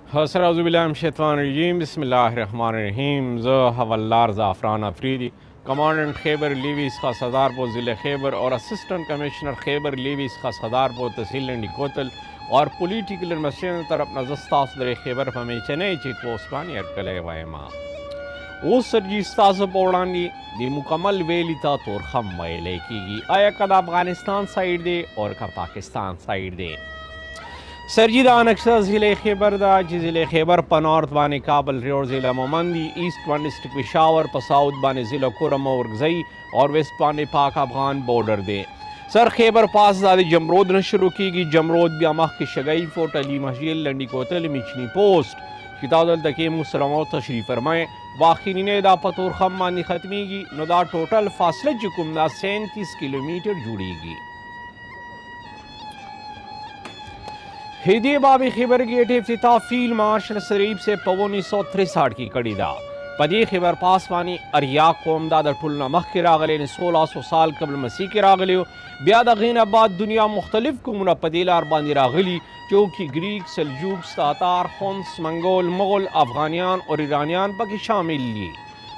हसरअज़ुबिल्लाहिमिनश्शैतानिर्रजीम बिस्मिल्लाहिर्रहमानिर्रहीम ज़ हवलदार ज़ाफ़रान अफरीदी कमांडेंट खैबर लीवीस ख़ास सदारपुर ज़िले खैबर और असिस्टेंट कमिश्नर खैबर लीवीस ख़ास सदारपुर तहसील लंडी कोतल और पॉलिटिकल मशीन तरफ नजस्तास दरे खैबर हमें चेन्नई चेक पोस्ट पानी अरकले वायमा वो सरजीस्तास पौड़ानी दी मुकम्मल वेलिता तोर खम वैले की आया कद अफगानिस्तान साइड दे और का पाकिस्तान साइड दे सरजीदा नक्शा ज़िले खैबर दा ज़िले खैबर पनॉर्थ बाने काबल रियोर ज़िला मोमंदी ईस्ट वन डिस्ट्रिक्ट पिशावर पसाउद बाने ज़िला कुरम और गज़ई और वेस्ट बाने पाक अफगान बॉर्डर दे सर खैबर पास ज़्यादा जमरोद न शुरू की जमरोद ब्यामह की शगई फोर्ट अली मस्जिद लंडी कोतल मिचनी पोस्ट कितादल तके मुसलमान तशरीफ फरमाएँ वाक़ी ने दा पतोर खम मानी ख़त्मी की नदा टोटल फासले चुकुमदा 37 किलोमीटर जुड़ेगी हिदी बाबी खैबर गेट इफ्तिताह फील्ड मार्शल शरीफ से 1963 की कड़ीदा पदी खैबर पास वानी अरिया कौम दादा टुलना मख के रागले ने 1600 साल कबल मसीह के रागले ब्यादा गीन आबाद दुनिया मुख्तलिफ कुमना पदीलार बानी रागली जो कि ग्रीक सलजूक तातार होंस मंगोल मुगल अफगानियान और ईरानियान पकी शामिल ली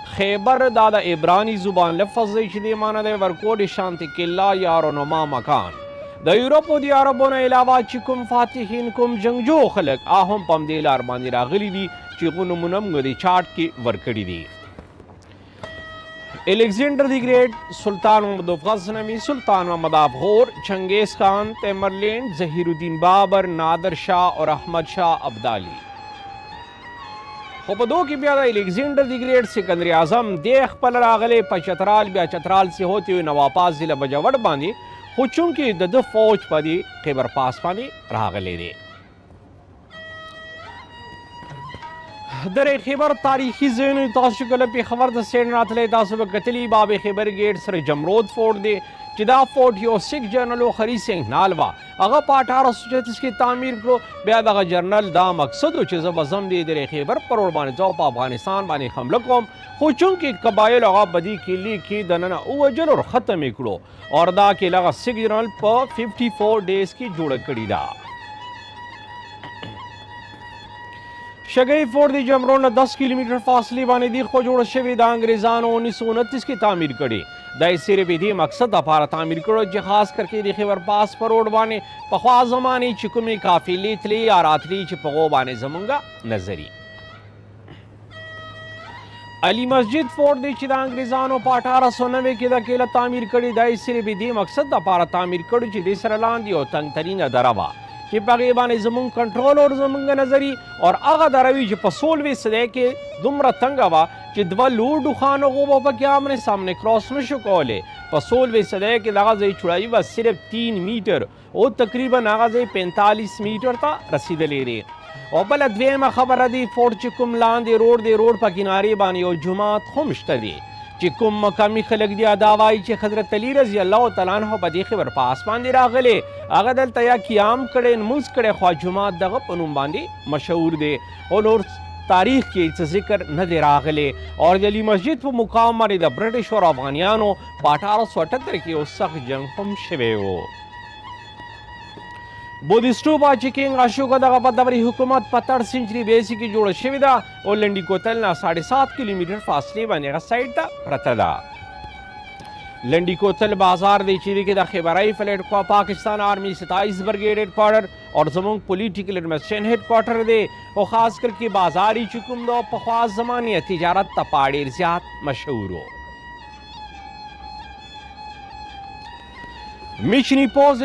खैबर दादा इब्रानी जुबान लफ्ज़ माना दे वरकोड शांति किला यारो नुमा मकान द यूरोप दी अरबों अलावा चिकुम फातिहीन कुम जंगजो खलक आहम पमदेलार बानी रागली दी चिकुन मुनम गदी चाट की वर्कड़ी दी एलेक्जेंडर द ग्रेट सुल्तान मोहम्मद गजनवी सुल्तान मोहम्मद अबहोर चंगेज खान तैमरलैंड जहीरुद्दीन बाबर नादर शाह और अहमद शाह अब्दाली खुपदो की ब्यादा एलेक्जेंडर द ग्रेट सिकंदर आजम देख पल रागले पचतराल ब्या चतराल से होते हुए नवापास जिला बजावट बांधी हो चूंकि द फौज पदी खैबर पास पानी रागले दे दरे खैबर तारीखी ज़हन ताशुकल पे खबर द सेन रातले तासुब कतली बाब खैबर गेट सर जमरोद फोर्ट दे चिदा फोर्ट यो सिख जनरल खरी सिंह नालवा अगा 1836 की तामीर करो ब्याद अगा जनरल दा मकसद चीज़ बजम दे दरे खैबर परोड़ बाने जाओ अफगानिस्तान बाने हमला कौम हो चूंकि कबाइल अगा बदी किली की दनना उवजल और ख़त्म करो और दा के लगा सिख जनरल पर 54 डेज की जुड़ कड़ी दा शगई फोर्ट दी जमरोन 10 किलोमीटर फासले बाने दी खो जोड़ शवीदा अंग्रेजान 1929 की तामीर कड़ी दाई सिरे विधि मकसद अपारा तामीर करो जो खास करके दी खैबर पास परोड़ बाने पख्वा जमाने चिकुमी काफिली थली या रातली चिपगो बाने जमुंगा नजरी अली मस्जिद फोर्ट दी चिदा अंग्रेजानों पा 1890 की दकेला तामीर कड़ी दाई सिरे विधि मकसद अपारा तामीर कड़ी चिदी सरलान दी और तंग तरीन दरावा कि पगेबान जमुन कंट्रोल और जमुंगा नजरी और आगा दरवी जो पसोलवे सदे के दुमरा तंगवा कि दवा लूर दुखान गो के आमने सामने क्रॉस न शुकोले पसोलवे सदे के लगाजे चुड़ाई व सिर्फ 3 मीटर और तकरीबन आगाजे 45 मीटर था रसीद ले रहे और बल द्वे में खबर दी फोर्ट चिकुम लान दे रोड पर किनारे बानी और जुमात खुमश्त दे चिकुम मकामी खलक दिया दावाई चे हजरत अली रजी अल्लाह तआला अन्हु बदी खबर पास बांधे रागले आगदल तया कियाम करे मुज करे ख्वाजुमात दग पनुम बांधे मशहूर दे और तारीख के जिक्र न दे रागले और जली मस्जिद पर मुकाम मारे द ब्रिटिश और अफगानियानो 1878 की उस सख्त जंग हम शवे हो बुद्धिस्टो बाचिकिंग अशोक दवरी हुकूमत पत्थर सेंचुरी बेसी की जोड़ शिविदा और लंडी कोतल ना 7.5 किलोमीटर फासले बने साइड था प्रतदा लंडी कोतल बाजार दे चिरी के खैबराई फ्लैट को पाकिस्तान आर्मी 27 ब्रिगेड हेडक्वार्टर और जमुंग पॉलिटिकल एडमिनिस्ट्रेशन हेडक्वार्टर दे और खास करके बाजारी चुकुम दो पख्वास जमानी तिजारत तपाड़े ज्यादा मशहूर हो मिशनी पोज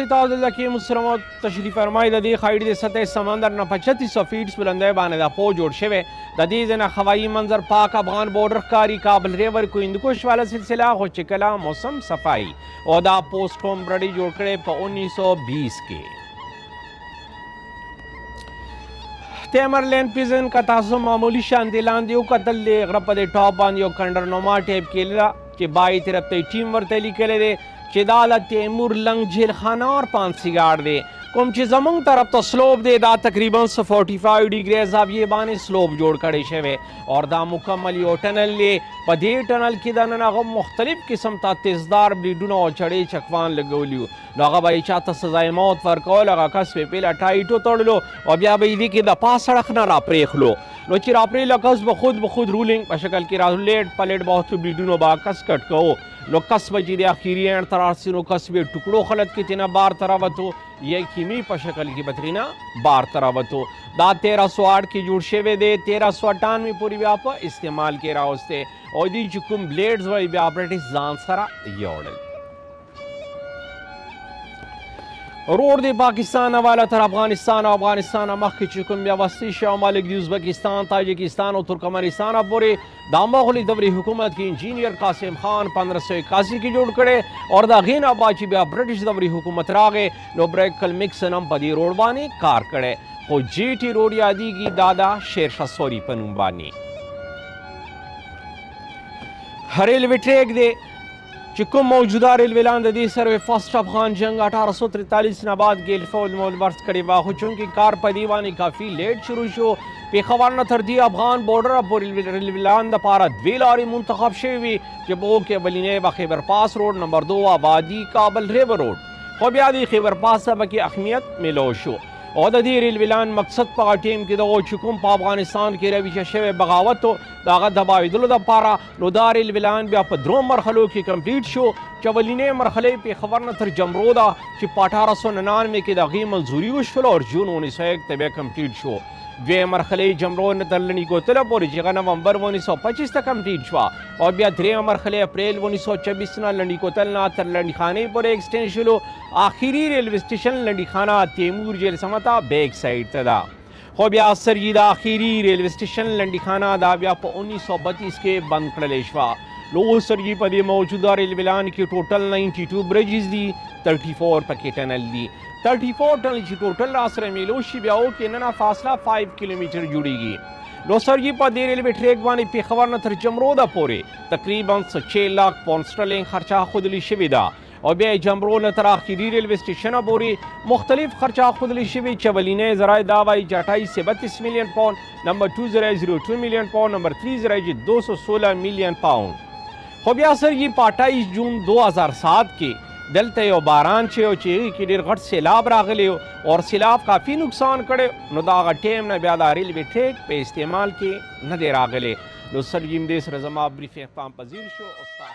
के मुसलमान तशरीफ फरमाई ददी खाइड दे सतह समंदर न 3500 फीट बुलंदे बाने दा पोज जोड़ शवे ददीज न हवाई मंजर पाक अफगान बॉर्डर कारी काबल रेवर को इंदकुश वाला सिलसिला हो चिकला मौसम सफाई और दा पोस्ट होम ब्रडी जोड़ करे 1920 के तैमरलैंड पिजन का तासो मामूली शांतिलान दियो कतल दे गरप दे टॉप बांधियो कंडर नोमा टेप केला के बाई तरफ ते टीम वर्तली केले दे चिदाला तैमूर लंग झेल खाना और 5 सिगार दे کوم چې زمونږ طرف ته سلوب دی دا تقریبا 45 ډیګري زاویې باندې سلوب جوړ کړی شوی اور دا مکمل یو ټنل دی. په دې ټنل کې دننه هغه مختلف قسم ته تیزدار بریډونه او چړې چکوان لګولي وو. نو هغه به یې چاته سزای موت ورکول، هغه کس به یې پیله ټایټ وتړلو او بیا به یې دې کې د پاس سړک نه راپرېښلو. نو چې راپرېله کس به خود رولینګ په شکل کې رالیټ پلیټ به ورته بریډونو به کس کټ کوو. نو کس به چې د اخیري اینډ ته راسي نو کس به ټکړو خلط کې تېنه بار ته راوتو یا کیمي په شکل کې به ترېنه بار ته راوتو. دا 1308 کې جوړ شوی دی، 1398 پورې بیا په استعمال کې راوستی او دوی چې کوم بلیډز وایي بیا برټش ځان سره یوړل. روډ د پاکستان حواله تر افغانستان او افغانستان مخکې چې کوم بیا وسطي شمالک د ازبکستان، تاجکستان او ترکمنستان پورې د مغولي دورې حکومت کې انجینیر قاسم خان 1581 کې جوړ کړی اور د هغې نه بعد چې بیا برټش دورې حکومت راغی نو بریکل میکسن هم په دې روډ باندې کار کړی. خو جی ټي روډ یادیږي دا د شیرشاه سوري په نوم باندې. ریلوے ټریک دی چې کوم موجوده ریلوے لان د دې سره فرسٹ افغان جنگ 1843 نه بعد ګیلفول مولورس کړی وا، خو چونکې کار په دې باندې کافي لیټ شروع شو. پېښور نه تر دې افغان بورډر پورې ریلوے لان دپاره 2 لارې منتخب شوې وي چې په هغو کې اولینۍ به خیبر پاس روډ، نمبر 2 آبادي کابل ریور روډ. خو بیا د خیبر پاس ته پکې اهمیت میلو شو او د دې ریلوے لان مقصد په هغه ټیم کې دغه چې کوم په افغانستان کې رویشه شوی بغاوت و د هغه دباویدلو دپاره نو دا ریلوے لان بیا په 3 مرحلو کې کمپلیټ شو چې اولینۍ مرحله یې پېښور نه تر جمرو ده چې په 1899 کې د هغې منظوري وشوله او جون 1901 ته بیا کمپلیټ شو. دویم مرحله یې جمرو نه تر لنډي کوتله پورې چې هغه نومبر 1925 ته کمپلیټ شوه او بیا درېیمه مرحله اپریل 1926 نه لنډي کوتل نه تر لنډي خانې پورې ایکسټینډ شولو. آخري ریلوے سټیشن لنډي خانه تیمور جیل سمته بیک سایډ ته ده. خو بیا سرجي د آخري ریلوے سټیشن لنډي خانه دا بیا په 1932 کې بند کړلی شوه. نو اوس سرجي په دې موجوده ریلوے لان کې ټوټل 92 بریجز دي، 34 پکې ټنل دي. 34 ټنل چې ټوټل را سره میلو شي بیا کې نن فاصله 5 کیلومیټر جوړیږي. نو سرجي په دې ریلوے ټریک باندې پېښور نه تر جمرو ده پورې تقریبا 6 لاک پاونډ سټرلینګ خرچه ښودلې شوې ده او بیا جمرو نه تر آخري ریلوے سټیشنه پورې مختلف خرچه ښودلې شوې چې اولینۍ ذرایع دا وایي چې 28 سے 32 ملین پاؤنڈ، نمبر 2 ذرایع 02 ملین پاؤنڈ، نمبر 3 ذرایع 216 ملین پاؤنڈ. خو بیا سرجي په 28 جون 2007 کې دلته یو باران چې و چې هغې کې ډېر غټ سیلاب راغلی او سیلاب کافي نقصان کړی نو د هغه ټیم نه بیا دا ریلوے ټریک په استعمال کې نه دی راغلی. نو سرجي همدې سره زما بریف اختتام پذیر شو. استاد